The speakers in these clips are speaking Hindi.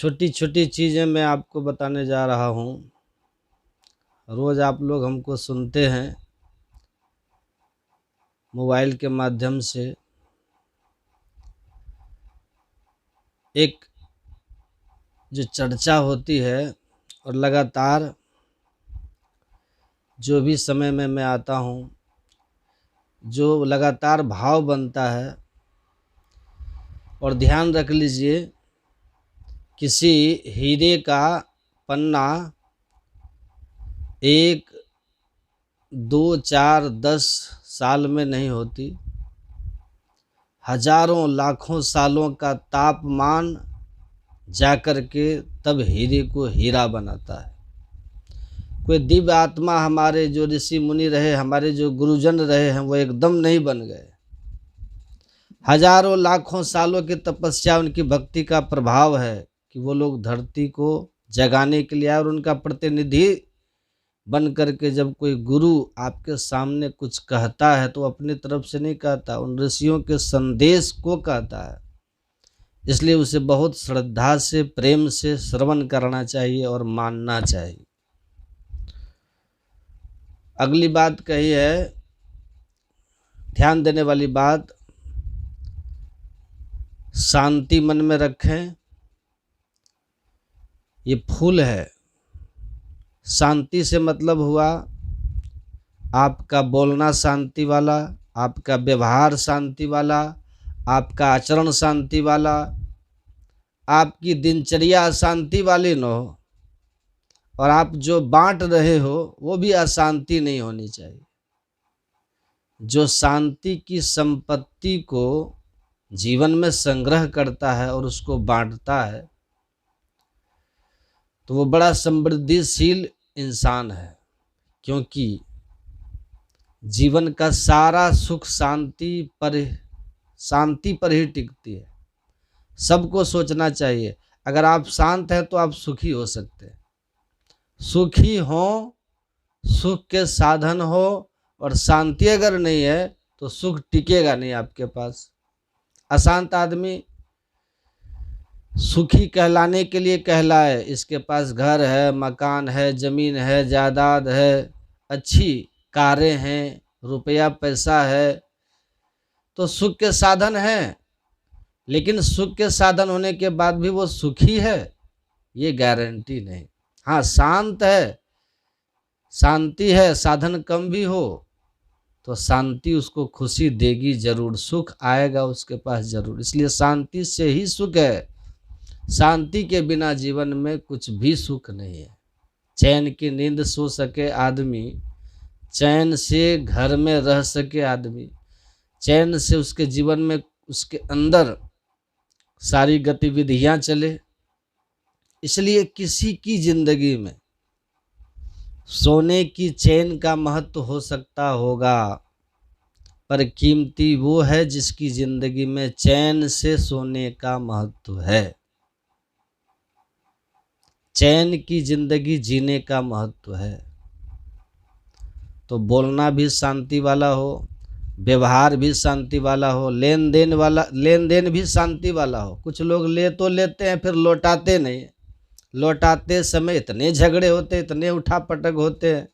छोटी छोटी चीज़ें मैं आपको बताने जा रहा हूँ। रोज़ आप लोग हमको सुनते हैं मोबाइल के माध्यम से। एक जो चर्चा होती है और लगातार जो भी समय में मैं आता हूँ, जो लगातार भाव बनता है। और ध्यान रख लीजिए, किसी हीरे का पन्ना 1, 2, 4, 10 साल में नहीं होती, हजारों लाखों सालों का तापमान जाकर के तब हीरे को हीरा बनाता है। कोई दिव्य आत्मा हमारे जो ऋषि मुनि रहे, हमारे जो गुरुजन रहे हैं, वो एकदम नहीं बन गए। हजारों लाखों सालों की तपस्या, उनकी भक्ति का प्रभाव है कि वो लोग धरती को जगाने के लिए आए। और उनका प्रतिनिधि बन करके जब कोई गुरु आपके सामने कुछ कहता है तो अपनी तरफ से नहीं कहता, उन ऋषियों के संदेश को कहता है। इसलिए उसे बहुत श्रद्धा से, प्रेम से श्रवण करना चाहिए और मानना चाहिए। अगली बात कही है, ध्यान देने वाली बात, शांति मन में रखें। ये फूल है। शांति से मतलब हुआ आपका बोलना शांति वाला, आपका व्यवहार शांति वाला, आपका आचरण शांति वाला, आपकी दिनचर्या अशांति वाली न हो, और आप जो बांट रहे हो वो भी अशांति नहीं होनी चाहिए। जो शांति की संपत्ति को जीवन में संग्रह करता है और उसको बांटता है तो वो बड़ा समृद्धिशील इंसान है। क्योंकि जीवन का सारा सुख शांति पर ही टिकती है। सबको सोचना चाहिए, अगर आप शांत हैं तो आप सुखी हो सकते हैं। सुखी हो, सुख के साधन हो, और शांति अगर नहीं है तो सुख टिकेगा नहीं आपके पास। अशांत आदमी सुखी कहलाने के लिए कहलाए, इसके पास घर है, मकान है, जमीन है, जायदाद है, अच्छी कारें हैं, रुपया पैसा है, तो सुख के साधन हैं। लेकिन सुख के साधन होने के बाद भी वो सुखी है, ये गारंटी नहीं। हाँ, शांत है, शांति है, साधन कम भी हो तो शांति उसको खुशी देगी जरूर, सुख आएगा उसके पास जरूर। इसलिए शांति से ही सुख है। शांति के बिना जीवन में कुछ भी सुख नहीं है। चैन की नींद सो सके आदमी, चैन से घर में रह सके आदमी, चैन से उसके जीवन में, उसके अंदर सारी गतिविधियां चले। इसलिए किसी की जिंदगी में सोने की चैन का महत्व हो सकता होगा, पर कीमती वो है जिसकी जिंदगी में चैन से सोने का महत्व है। चैन की जिंदगी जीने का महत्व है। तो बोलना भी शांति वाला हो, व्यवहार भी शांति वाला हो, लेन देन भी शांति वाला हो। कुछ लोग ले तो लेते हैं फिर लौटाते नहीं। लौटाते समय इतने झगड़े होते, इतने उठापटक होते हैं,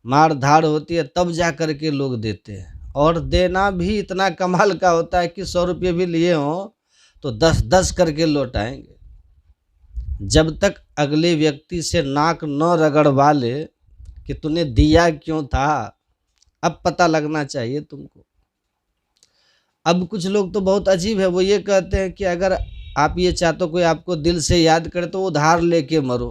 मार धाड़ होती है, तब जा कर के लोग देते हैं। और देना भी इतना कमाल का होता है कि 100 रुपये भी लिए हों तो 10-10 करके लौटाएंगे। जब तक अगले व्यक्ति से नाक न रगड़वा ले कि तूने दिया क्यों था, अब पता लगना चाहिए तुमको। अब कुछ लोग तो बहुत अजीब है, वो ये कहते हैं कि अगर आप ये चाहते हो कोई आपको दिल से याद करे तो उधार लेके मरो,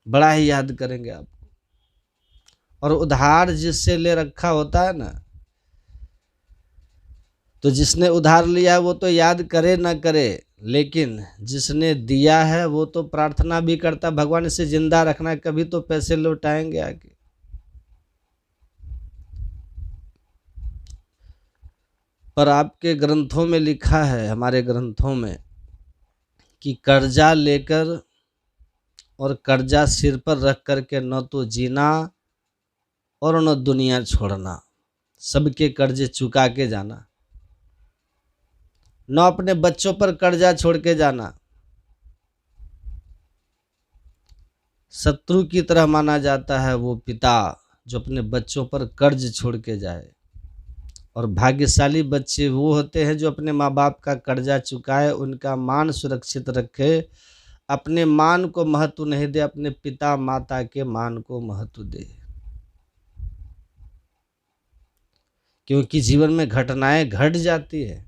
बड़ा ही याद करेंगे आपको। और उधार जिससे ले रखा होता है ना, तो जिसने उधार लिया है वो तो याद करे ना करे, लेकिन जिसने दिया है वो तो प्रार्थना भी करता, भगवान इसे जिंदा रखना, कभी तो पैसे लौटाएंगे आगे। पर आपके ग्रंथों में लिखा है, हमारे ग्रंथों में, कि कर्जा लेकर और कर्जा सिर पर रख करके न तो जीना और न दुनिया छोड़ना, सबके कर्जे चुका के जाना। न अपने बच्चों पर कर्जा छोड़ के जाना। शत्रु की तरह माना जाता है वो पिता जो अपने बच्चों पर कर्ज छोड़ के जाए। और भाग्यशाली बच्चे वो होते हैं जो अपने माँ बाप का कर्जा चुकाए, उनका मान सुरक्षित रखे, अपने मान को महत्व नहीं दे, अपने पिता माता के मान को महत्व दे। क्योंकि जीवन में घटनाएं घट जाती है,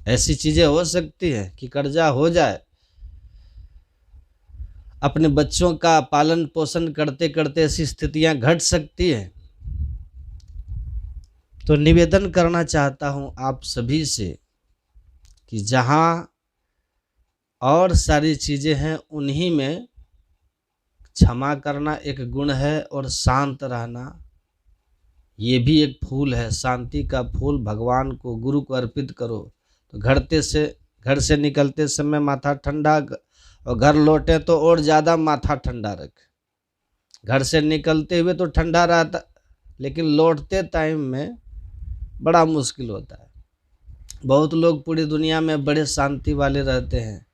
ऐसी चीजें हो सकती है कि कर्जा हो जाए। अपने बच्चों का पालन पोषण करते करते ऐसी स्थितियां घट सकती है। तो निवेदन करना चाहता हूं आप सभी से कि जहां और सारी चीजें हैं उन्हीं में क्षमा करना एक गुण है, और शांत रहना ये भी एक फूल है। शांति का फूल भगवान को, गुरु को अर्पित करो तो घर से निकलते समय माथा ठंडा, और घर लौटे तो और ज़्यादा माथा ठंडा रखे। घर से निकलते हुए तो ठंडा रहता, लेकिन लौटते टाइम में बड़ा मुश्किल होता है। बहुत लोग पूरी दुनिया में बड़े शांति वाले रहते हैं,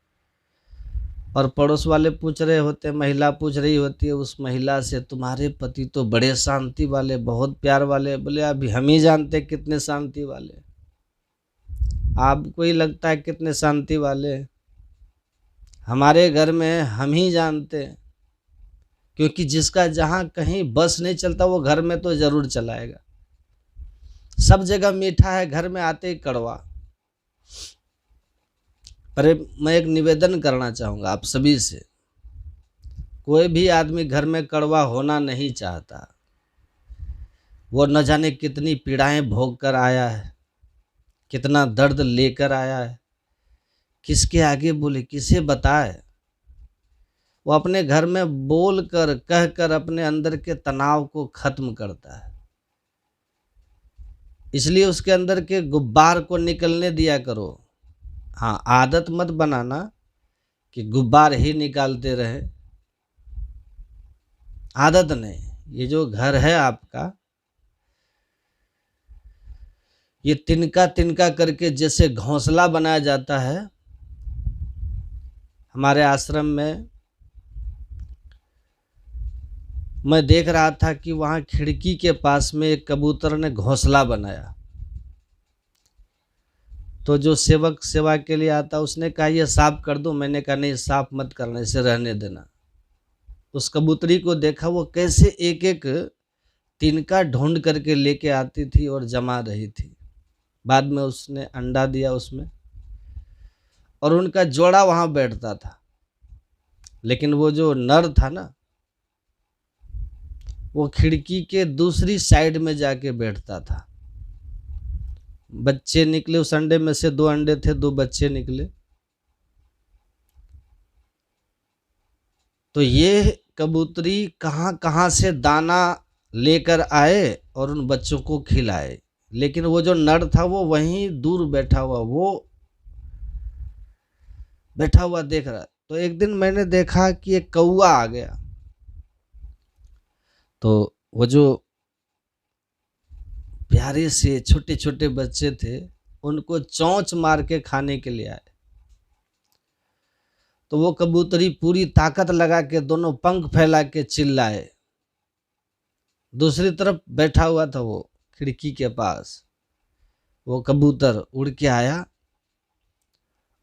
और पड़ोस वाले पूछ रहे होते, महिला पूछ रही होती है उस महिला से, तुम्हारे पति तो बड़े शांति वाले, बहुत प्यार वाले। बोले अभी हम ही जानते कितने शांति वाले, आपको ही लगता है कितने शांति वाले। हमारे घर में हम ही जानते, क्योंकि जिसका जहाँ कहीं बस नहीं चलता वो घर में तो जरूर चलाएगा। सब जगह मीठा है, घर में आते ही कड़वा। पर मैं एक निवेदन करना चाहूँगा आप सभी से, कोई भी आदमी घर में कड़वा होना नहीं चाहता। वो न जाने कितनी पीड़ाएं भोग कर आया है, कितना दर्द लेकर आया है, किसके आगे बोले, किसे बताए। वो अपने घर में बोल कर कह कर अपने अंदर के तनाव को खत्म करता है। इसलिए उसके अंदर के गुब्बार को निकलने दिया करो। हाँ, आदत मत बनाना कि गुब्बार ही निकालते रहे, आदत नहीं। ये जो घर है आपका, ये तिनका तिनका करके जैसे घोंसला बनाया जाता है। हमारे आश्रम में मैं देख रहा था कि वहाँ खिड़की के पास में एक कबूतर ने घोंसला बनाया। तो जो सेवक सेवा के लिए आता, उसने कहा ये साफ कर दो। मैंने कहा नहीं, साफ मत करना, इसे रहने देना। उस कबूतरी को देखा वो कैसे एक एक तिनका ढूंढ करके लेके आती थी और जमा रही थी। बाद में उसने अंडा दिया उसमें, और उनका जोड़ा वहां बैठता था। लेकिन वो जो नर था ना, वो खिड़की के दूसरी साइड में जाके बैठता था। बच्चे निकले उस अंडे में से, 2 अंडे थे, 2 बच्चे निकले। तो ये कबूतरी कहाँ कहाँ से दाना लेकर आए और उन बच्चों को खिलाए। लेकिन वो जो नर था वो वहीं दूर बैठा हुआ देख रहा। तो एक दिन मैंने देखा कि एक कौवा आ गया। तो वो जो प्यारे से छोटे छोटे बच्चे थे, उनको चोंच मार के खाने के लिए आए। तो वो कबूतरी पूरी ताकत लगा के दोनों पंख फैला के चिल्लाए। दूसरी तरफ बैठा हुआ था वो खिड़की के पास, वो कबूतर उड़ के आया,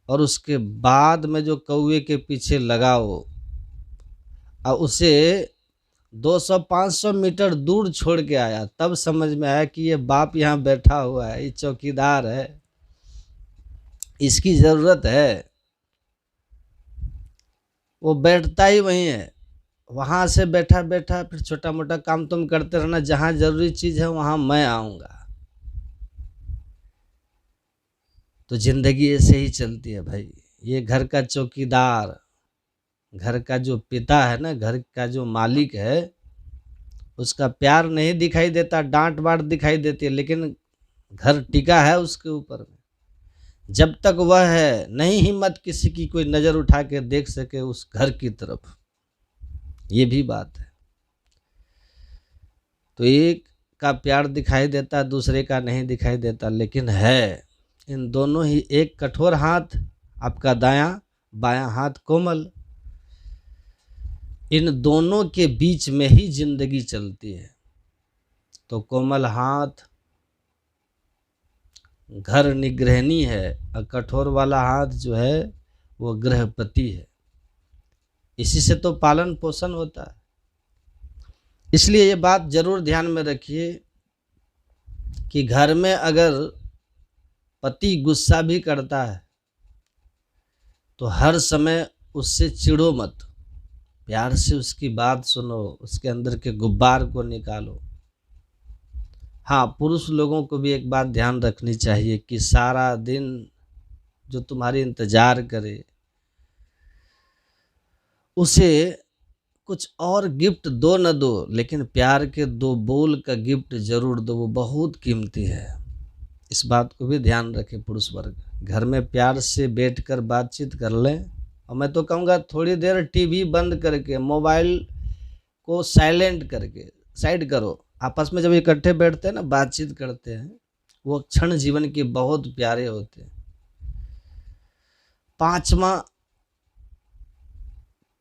और उसके बाद में जो कौवे के पीछे लगा वो, और उसे 200-500 मीटर दूर छोड़ के आया। तब समझ में आया कि ये बाप यहाँ बैठा हुआ है, ये चौकीदार है, इसकी ज़रूरत है। वो बैठता ही वहीं है, वहाँ से बैठा बैठा फिर छोटा मोटा काम तुम करते रहना, जहाँ जरूरी चीज़ है वहाँ मैं आऊँगा। तो जिंदगी ऐसे ही चलती है भाई। ये घर का चौकीदार, घर का जो पिता है ना, घर का जो मालिक है, उसका प्यार नहीं दिखाई देता, डांट बांट दिखाई देती है, लेकिन घर टिका है उसके ऊपर में। जब तक वह है, नहीं हिम्मत किसी की कोई नज़र उठा के देख सके उस घर की तरफ। ये भी बात है। तो एक का प्यार दिखाई देता, दूसरे का नहीं दिखाई देता, लेकिन है इन दोनों ही, एक कठोर हाथ आपका दायां, बायां हाथ कोमल, इन दोनों के बीच में ही जिंदगी चलती है। तो कोमल हाथ घर निगृहणी है और कठोर वाला हाथ जो है वो गृहपति है। इसी से तो पालन पोषण होता है। इसलिए ये बात जरूर ध्यान में रखिए कि घर में अगर पति गुस्सा भी करता है तो हर समय उससे चिढ़ो मत, प्यार से उसकी बात सुनो, उसके अंदर के गुब्बार को निकालो। हाँ, पुरुष लोगों को भी एक बात ध्यान रखनी चाहिए कि सारा दिन जो तुम्हारी इंतजार करे उसे कुछ और गिफ्ट दो न दो, लेकिन प्यार के 2 बोल का गिफ्ट जरूर दो, वो बहुत कीमती है। इस बात को भी ध्यान रखें पुरुष वर्ग। घर में प्यार से बैठकर बातचीत कर लें, और मैं तो कहूँगा थोड़ी देर टीवी बंद करके, मोबाइल को साइलेंट करके साइड करो। आपस में जब इकट्ठे बैठते हैं ना, बातचीत करते हैं, वो क्षण जीवन के बहुत प्यारे होते हैं। 5वां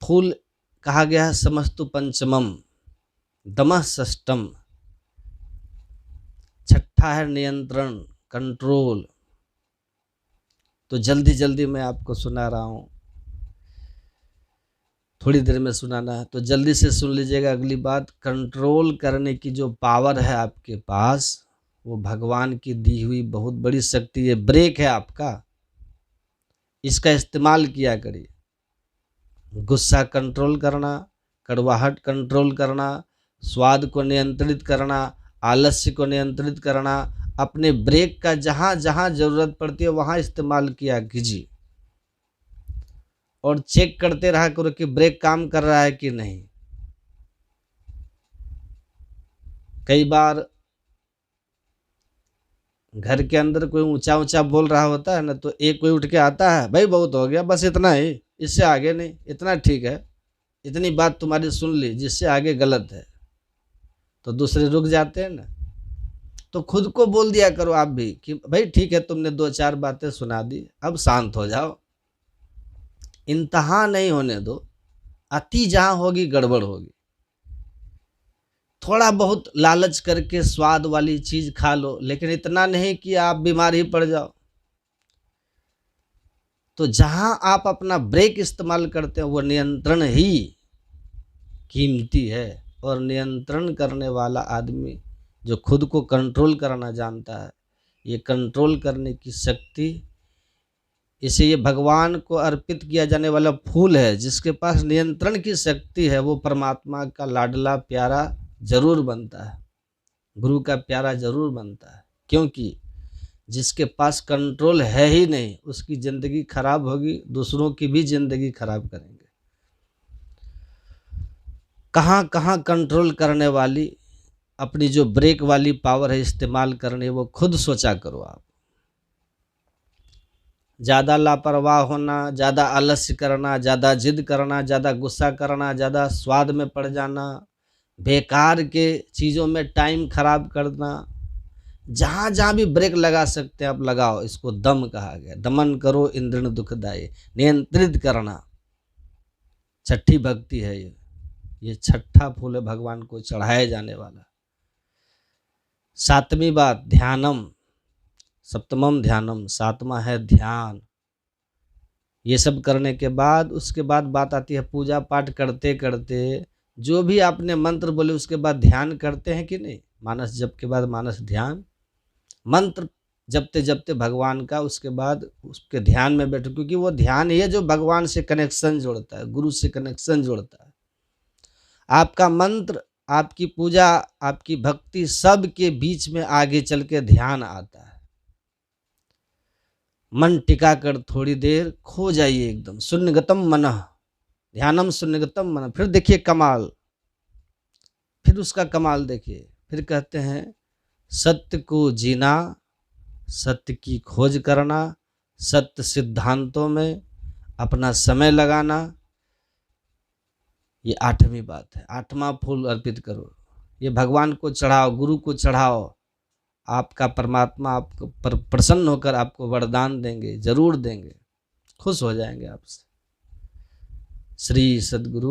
फूल कहा गया है समस्तु पंचमम दमः षष्ठम। 6ठा है नियंत्रण, कंट्रोल। तो जल्दी जल्दी मैं आपको सुना रहा हूं, थोड़ी देर में सुनाना है तो जल्दी से सुन लीजिएगा। अगली बात, कंट्रोल करने की जो पावर है आपके पास, वो भगवान की दी हुई बहुत बड़ी शक्ति है, ब्रेक है आपका। इसका इस्तेमाल किया करिए। गुस्सा कंट्रोल करना, कड़वाहट कंट्रोल करना, स्वाद को नियंत्रित करना, आलस्य को नियंत्रित करना, अपने ब्रेक का जहाँ जहाँ जरूरत पड़ती है वहाँ इस्तेमाल किया कीजिए। और चेक करते रहा करो कि ब्रेक काम कर रहा है कि नहीं। कई बार घर के अंदर कोई ऊंचा ऊंचा बोल रहा होता है ना, तो एक कोई उठ के आता है, भाई बहुत हो गया, बस इतना ही, इससे आगे नहीं, इतना ठीक है, इतनी बात तुम्हारी सुन ली, जिससे आगे गलत है। तो दूसरे रुक जाते हैं ना। तो खुद को बोल दिया करो आप भी कि भाई ठीक है, तुमने 2-4 बातें सुना दी, अब शांत हो जाओ। इंतहा नहीं होने दो, अति जहां होगी गड़बड़ होगी। थोड़ा बहुत लालच करके स्वाद वाली चीज खा लो, लेकिन इतना नहीं कि आप बीमार ही पड़ जाओ। तो जहां आप अपना ब्रेक इस्तेमाल करते हैं वो नियंत्रण ही कीमती है। और नियंत्रण करने वाला आदमी जो खुद को कंट्रोल करना जानता है, ये कंट्रोल करने की शक्ति, इसे ये भगवान को अर्पित किया जाने वाला फूल है। जिसके पास नियंत्रण की शक्ति है वो परमात्मा का लाडला प्यारा जरूर बनता है, गुरु का प्यारा जरूर बनता है। क्योंकि जिसके पास कंट्रोल है ही नहीं, उसकी ज़िंदगी खराब होगी, दूसरों की भी ज़िंदगी खराब करेंगे। कहाँ कहाँ कंट्रोल करने वाली अपनी जो ब्रेक वाली पावर है इस्तेमाल करने, वो खुद सोचा करो आप। ज़्यादा लापरवाह होना, ज़्यादा आलस्य करना, ज़्यादा जिद करना, ज़्यादा गुस्सा करना, ज़्यादा स्वाद में पड़ जाना, बेकार के चीज़ों में टाइम खराब करना, जहाँ जहाँ भी ब्रेक लगा सकते हैं आप लगाओ। इसको दम कहा गया। दमन करो इंद्रिय दुखदायी, नियंत्रित करना 6ठी भक्ति है। ये 6ठा फूल है भगवान को चढ़ाए जाने वाला। 7वीं बात, ध्यानम, सप्तमम ध्यानम, 7वां है ध्यान। ये सब करने के बाद उसके बाद बात आती है पूजा पाठ करते करते जो भी आपने मंत्र बोले उसके बाद ध्यान करते हैं कि नहीं। मानस जप के बाद मानस ध्यान, मंत्र जपते जपते भगवान का, उसके बाद उसके ध्यान में बैठो, क्योंकि वो ध्यान ही है जो भगवान से कनेक्शन जोड़ता है, गुरु से कनेक्शन जोड़ता है। आपका मंत्र, आपकी पूजा, आपकी भक्ति, सब के बीच में आगे चल के ध्यान आता है। मन टिका कर थोड़ी देर खो जाइए एकदम, शून्यगतम मनः, ध्यानम शून्यगतम मनः। फिर देखिए कमाल, फिर उसका कमाल देखिए। फिर कहते हैं सत्य को जीना, सत्य की खोज करना, सत्य सिद्धांतों में अपना समय लगाना। ये 8वीं बात है। 8वां फूल अर्पित करो, ये भगवान को चढ़ाओ, गुरु को चढ़ाओ। आपका परमात्मा आपको प्रसन्न होकर आपको वरदान देंगे, जरूर देंगे, खुश हो जाएंगे आपसे। श्री सद्गुरु